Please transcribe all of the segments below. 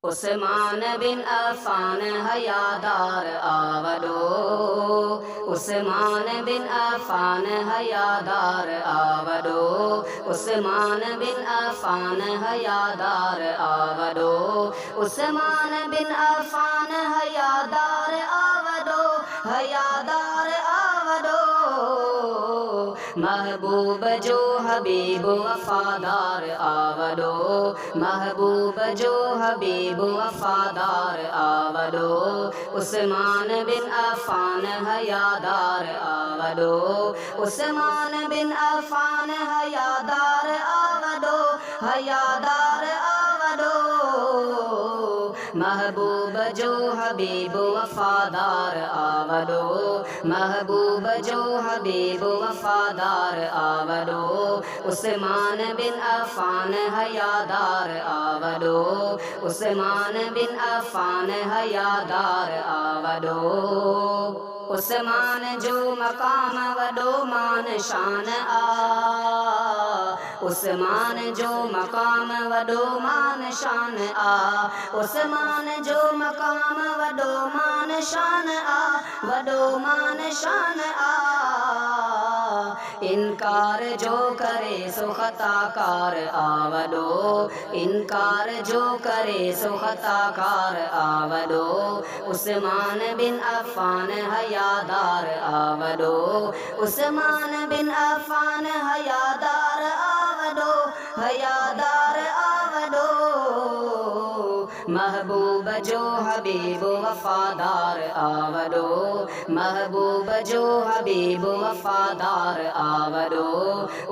उस्मान बिन अफ़ान हयादार आवडो, उस्मान बिन अफ़ान हयादार आवडो, उस्मान बिन अफ़ान हयादार आवडो, उस्मान बिन अफ़ान हयादार आवडो, हयादार आवडो। महबूब जो हबीब वफादार आवडो, महबूब जो हबीब वफादार आवडो, उस्मान बिन अफ़ान हयादार आवडो, उस्मान बिन अफ़ान हयादार आवडो, हयादार आवडो। महबूब जो हबीब वफादार आवडो, महबूब जो हबीब वफादार आवडो, उस्मान बिन अफ़ान हयादार आवडो, उस्मान बिन अफ़ान हयादार आवडो। उस्मान जो मकाम वडो मान शान आ, उस्मान जो मकाम वडो मान शान आ, उस्मान जो मकाम वडो मान शान आ, वडो मान शान आ। इनकार जो करे सो खताकार आवडो, इनकार जो करे सो खताकार आवडो, उस्मान बिन अफ़ान हयादार आवडो, उस्मान बिन अफ़ान हयादार आवडो, हयादार आवडो। महबूब जो हबीब वफादार आवडो, महबूब जो हबीब वफादार आवडो,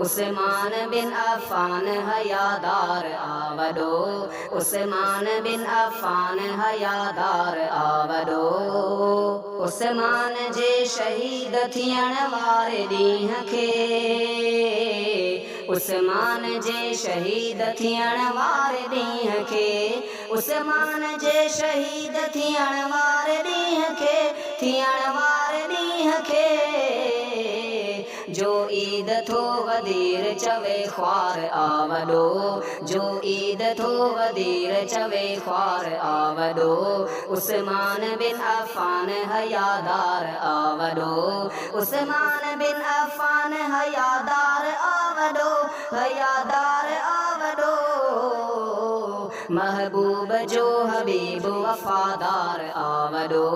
उस्मान बिन अफ़ान हयादार आवडो, उस्मान बिन अफ़ान हयादार आवडो। उस्मान जे शहीद थियण वारे ॾींहं खे, उस्मान जे शहीद थियण वारे ॾींहं खे, उस्मान जे शहीद थियण वारे ॾींहं खे, थियण वारे ॾींहं खे। जो ईद थो वदीर चवे ख्वार आवडो, जो ईद थो वदीर चवे ख्वार आवडो, उस्मान बिन अफ़ान हयादार आवडो, उस्मान बिन अफ़ान हयादार आवडो, हयादार आवडो। महबूब जो हबीब वफादार आवडो,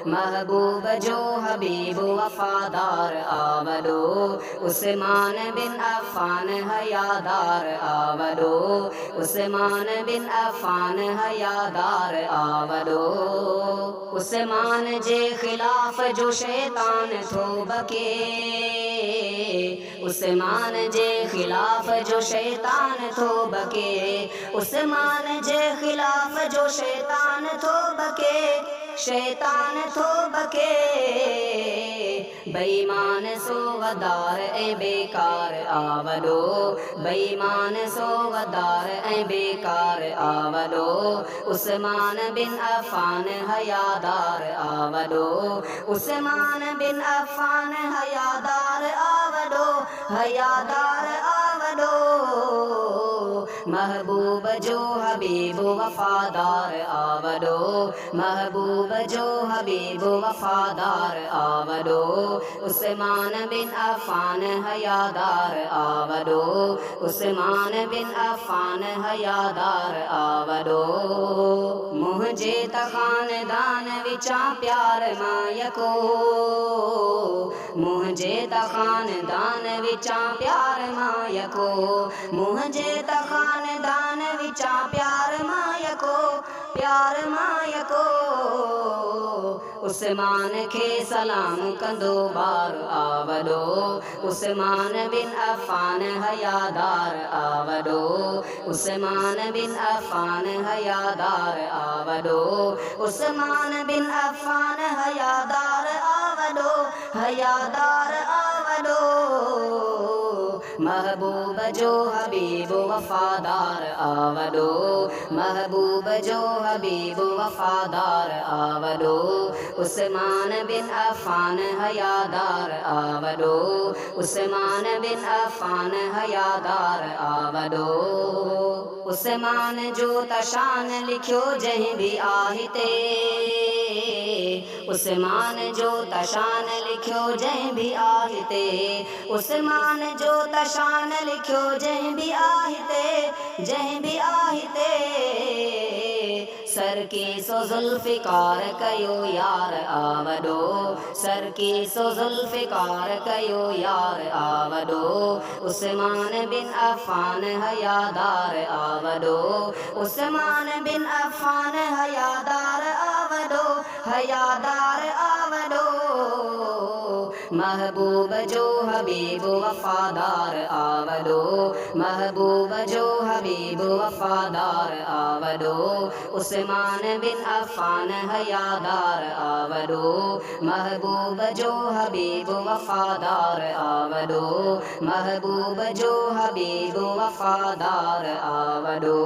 महबूब जो हबीब वफादार आवडो, उस्मान बिन अफ़ान हयादार आवडो, उस्मान बिन अफ़ान हयादार आवडो। उस्मान जे ख़िलाफ़ जो शैतान थो बके, उस्मान जे ख़िलाफ़ जो शैतान थो बके, उस्मान जे ख़िलाफ़ जो शैतान थो बके, शैतान थो बके। बेईमान सो गदार ऐं बेकार आवडो, बेईमान सो गदार ऐं बेकार आवडो, उस्मान बिन अफ़ान हयादार आवडो, उस्मान बिन अफ़ान हयादार आवडो, हयादार आवडो। महबूब जो हबीब वफादार आवडो, महबूब जो हबीब वफादार आवडो, उस्मान बिन अफ़ान हयादार आवडो, उस्मान बिन अफ़ान हयादार आवडो। मुंहिंजे त ख़ानदान विचां प्यार मायको, मुंहिंजे त ख़ानदान विचां प्यार मायको, मुंहिंजे त ख़ानदान विचां प्यार मायको, प्यार मायको। उस्मान खे सलाम कंदो ॿार आवडो, उस्मान बिन अफ़ान हयादार आवडो, उस्मान बिन अफ़ान हयादार आवडो, उस्मान बिन अफ़ान हयादार आवडो, हयादार आवडो। महबूब जो हबीब वफादार आवडो महबूब जो हबीब वफादार आवडो उस्मान बिन अफ़ान हयादार आवडो उस्मान बिन अफ़ान हयादार आवडो उस्मान जो तशान लिखियो जहीं भी आहिते उस्मान जो तशान लिखियो जहीं भी आहिते उस्मान जो तशान लिखियो जहीं भी आहिते जहीं भी आहिते सर की सो ज़ुल्फ़िकार कयो यार आवडो सर की सो ज़ुल्फ़िकार कयो यार आवडो उस्मान बिन अफ़ान हयादार आवडो उस्मान बिन अफ़ान हयादार आवडो हयादार आवडो महबूब जो हबीब वफादार आवडो महबूब जो हबीब वफादार आवडो उस्मान बिन अफ़ान हयादार आवडो महबूब जो हबीब वफादार आवडो महबूब जो हबीब वफादार आवडो।